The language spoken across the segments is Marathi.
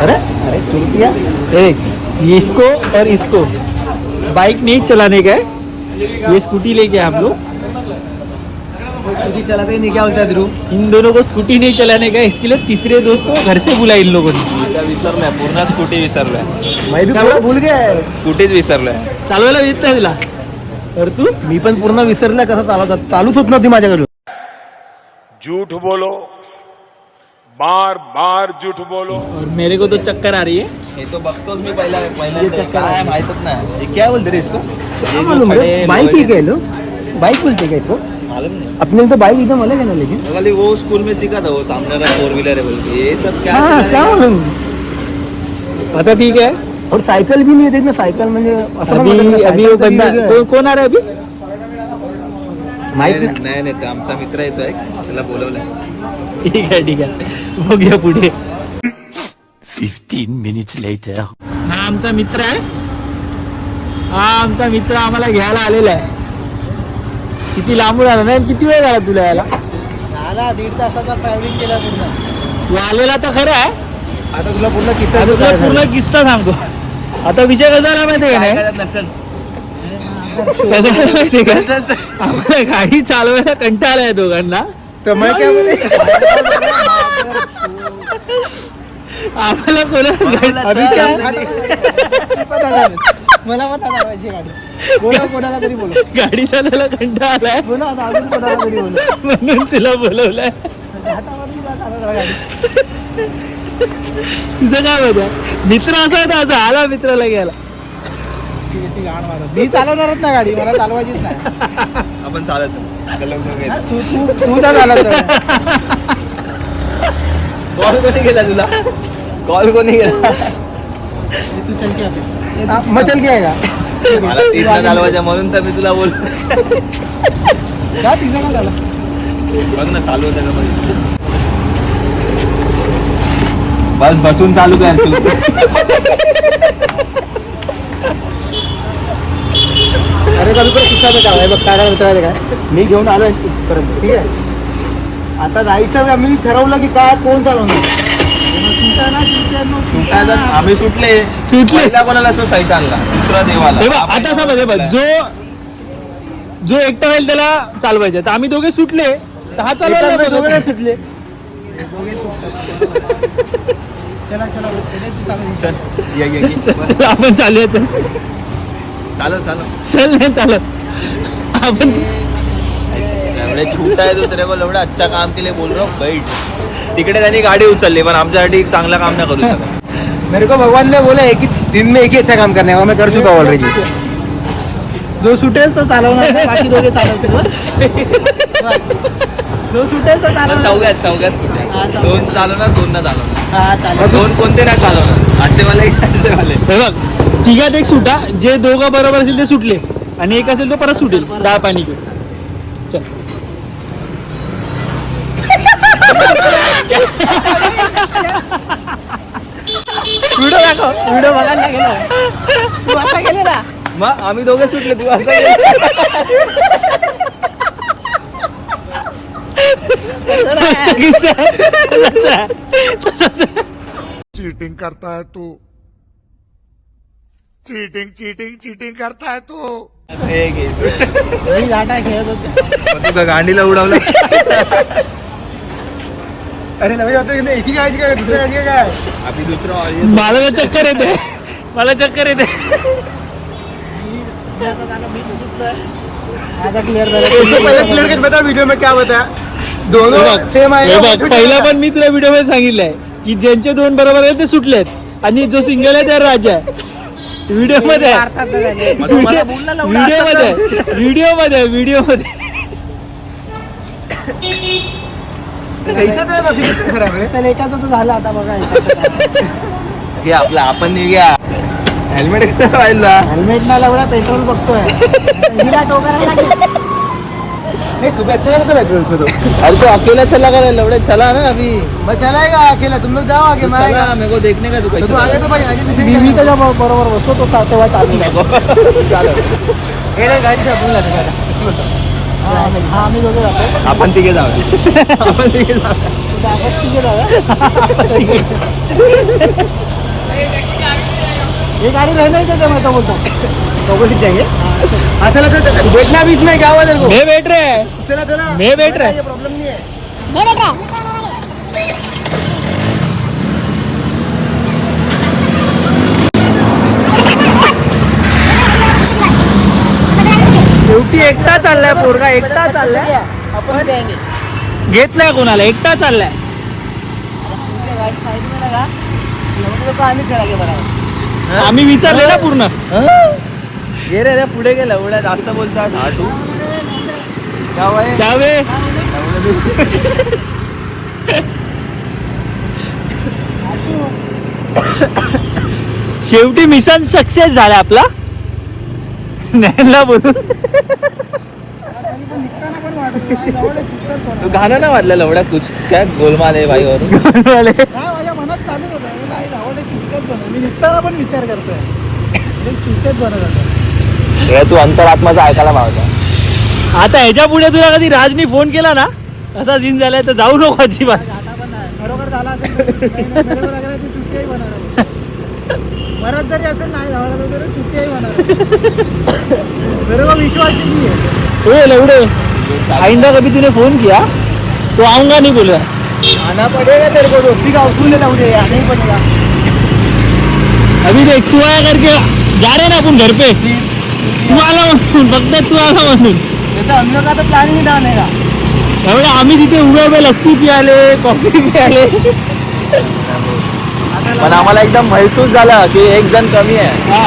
अरे अरे चुतिया, इसको और इसको बाइक नहीं चलाने का है, ये स्कूटी लेके हम लोग। स्कूटी चलाते ही नहीं, क्या बोलता है ध्रुव? इन दोनों को स्कूटी नहीं चलाने का है, इसके लिए तीसरे दोस्त को घर से बुला इन लोगों ने। विसरलाय पूर्ण स्कूटी विसरलाय, मैं भी पूरा भूल गया. स्कूटीच विसरलाय. चालवायला येत नाही तुला? तर तू मी पण पूर्ण विसरलं कसं चालवतात, चालूच होत नव्हती माझ्याकडून. झूठ बोलो, बार बार झूठ बोलो. और मेरे को तो चक्कर आ रही है. हे तो बघतोच मी पहिला ये चक्कर काय आहे. माहितच नाही. हे क्या बोलते रे इसको? क्या मालूम रे, बाइक ही कह लो, बाइक बोलते क्या इसको? मालूम नहीं. अपने तो बाइक एकदम अलग है ना, लेकिन खाली वो स्कूल में सीखा था, वो सामने का 4 व्हीलर है बोल के. ये सब क्या हाँ क्या मालूम. आता ठीक है. और सायकल भी नहीं देख ना, सायकल म्हणजे असं पण अभी म्हणतात ना, अभी सायकल वो तरी बंदा वेगळं आहे. कौन आ रहा है अभी? माहित नाही. नाही नाही, ते आमचा मित्र येतोय, त्याला बोलवलंय. ठीक है ठीक है, बघूया पुढे. 15 minutes later. हा आमचा मित्र आहे. हा आमचा मित्र आम्हाला घ्यायला आलेला आहे. किती लांबून आला नाही, किती वेळ झाला तुला यायला? झाला 1.5 तासाचा ट्रॅव्हलिंग केला पूर्ण. तू आलेला तर खरं आहे. आता तुला पूर्ण किस्सा आता तुला पूर्ण किस्सा सांगतो. आता विषय कसा झाला माहितीये का नाही? कसा झाला माहितीये का? आम्हाला गाडी चालवायला कंटाळा आलाय दोघांना. तर मग काय बोले, आम्हाला कोणा मला पण चालवायची गाडी. बोला कोणाला तरी बोला, गाडी चालवायला कंटाळा आलाय बोला आता अजून कोणाला तरी बोला. म्हणून तुला बोलवलंय. तुझं काय माहिती, मित्र असा होता, आला मित्राला घ्यायला. मी चालवणारच ना गाडी, मला चालवायचीच नाही. आपण चालत तू तर झाला तर कॉल कोणी केला तुला? कॉल कोणी केला? तू चल के मग चल के आहे का? मला 30 चालवायच्या म्हणून तर मी तुला बोल. का 30 का झाला? बघ ना चालू होतं का बस बसून चालू कर तू. अरे का तुला किस्सा काय आहे बघ, काय मित्राचं काय, मी घेऊन आलोय परत. ठीक आहे, आता जायचं आम्ही ठरवलं की काय कोण चालवणार. सुटायचं आम्ही सुटले. पहिला कोणाला असतो सैतानला, दुसरा देवाला. हे बघ, आता समज, हे बघ, जो एकटा राहील त्याला चालवायचं. तर आम्ही दोघे सुटले, तर हा चालवायला दोघे सुटले. चला चला चल ये ये ये. चल, आपण चालूया. तर चालव चालव. चल नाही चालत आपण. एवढे छूट आहे तो तेरे को एवढं अच्छा काम केले बोल रहा हूं, बैठ. तिकडे त्यांनी गाडी उचलली, पण आमच्यासाठी चांगलं काम नाही करू शकत. मेरे को भगवान ने बोला है कि दिन में एक ही अच्छा काम करने का, मैं कर चुका हूं ऑलरेडी. जो सुटेल तो चालवणार नाही, बाकी दोघे चालवतील. जो सुटेल तो चालवणार. चौघ्यात हा, चौघ्यात. 2 चालवणार, 2 ना चालवणार. हा चालेल. 2 कोणते नाही चालवणार, असेवाले असेवाले. हे बघ, तिघात एक सुटा, जे दोघं बरोबर असेल ते सुटले, आणि एक असेल तो परत सुटेल. डाळ पाणी घेऊन चल. व्हिडिओ दाखव, व्हिडिओ बघायला गेला तू असा गेलेला. मग आम्ही दोघे सुटले, तू असं चीटिंग करता है तू, चीटिंग चीटिंग चीटिंग करता है तू. मी लाटा खेळत होतो. तू गांडीला उडवलं. अरे नवीन होतं की एकी गायची काय दुसऱ्या गायची काय. आपली दुसरं मला तर चक्कर येते, मला चक्कर येते. आता क्लिअर झालं. बता व्हिडिओ में क्या बता, दोनों सेम हे बघ, आहे. पहिला पण मी तुला व्हिडिओ मध्ये सांगितलंय की ज्यांचे 2 बरोबर आहेत ते सुटलेत, आणि जो सिंगल आहे त्याला राजा आहे. व्हिडिओ मध्ये व्हिडिओ मध्ये चल एकाचं तर झालं, आता बघा. घे आपलं, आपण नाही घ्या. हेल्मेट कसं पाहिजे? हेल्मेट ना लावला, पेट्रोल बघतोय. हिला टोकायला लागेल. अच्छा लगा था पेट्रोल में तो. अरे तो अकेला चला कर लौड़े, चला ना अभी. मैं चलाएगा अकेला, तुम लोग जाओ आगे. मैं आएगा. चला, मेरे को देखने का तू तो कैसे तू आगे तो भाई आगे पीछे. मी तर जब बरोबर बसतो तो तेव्हा चालू चालेल. हे नाही गाडी आपण जातो. हा आम्ही दोघे जातो. आपण तिघे जाऊ. आपण तिघे जाऊ. आपण तिघे जाऊया. ये गाड़ी रहने ही देते मैं तो बोलता हूँ। चौकशीत जाएंगे हाँ चला चला बैठना बीच में क्या हुआ तेरे को मैं बैठ रहे हैं चला चला मैं बैठ रहा है। ये प्रॉब्लम नहीं है शेवटी एकटा चाललाय पोरगा एकटा चाललाय आपण जाएंगे घेत नाही कोणाला एकटा चाललाय गाड़ी साइड में लगा एवढे लोक आम्ही चला बरोबर आम्ही विसरले ना पूर्ण गे रे पुढे गेलं एवढ्या जास्त बोलतात आठू जावे शेवटी मिशन सक्सेस झाला आपला नॅनला बोलून तू गाणं ना वाजलं लवड्या कुछ काय गोलमाल आहे भाई वरून माझ्या मनात चालू होतं नाही आवडे चुटक्यात बनव मी निघताना पण विचार करतोय चुटक्यात बनवत तू अंतरात्माचा ऐकायला पाहता आता ह्याच्या पुढे तुला कधी राजनी फोन केला ना असा दिन झालाय तर जाऊ नको अजिबात बरोबर झाला असेल चुटक्याही बनवणार परत जरी असेल नाही झाला तरी चुटक्याही बनवणार बरोबर विश्वास नहीं है ए लवड़े आइंदा कभी तूने फोन किया तो आऊंगा नहीं बोला आना पड़ेगा तेरे को दोस्ती का उसूल है लौटे आना ही पड़ेगा अभी देख तू आया करके जा रहे ना अपन घर पे तू आला म्हणून फक्त तू आला म्हणून ये तो हम लोग का तो प्लान ही नहीं था आने का एवढे आम्ही तिथे उभे उभे लस्सी पियाले कॉफी पियाले पण आम्हाला एकदम महसूस झालं की एक जण कमी आहे हा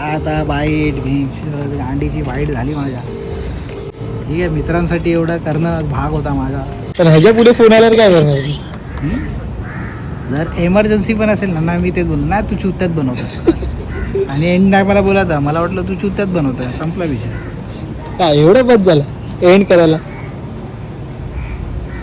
आता बाईट भीम अंडीची बाईट झाली माझ्या ठीक आहे मित्रांसाठी एवढं करणं भाग होता माझा पण ह्याच्या पुढे फोन आल्यावर काय करणार जर एमर्जन्सी पण असेल ना मी तेच बोलतो ना तू चुत्यात बनवतो आणि एंड टायमाला बोलायचा मला वाटलं तू चुत्यात बनवतोय संपला विषय काय एवढं बस झालं एंड करायला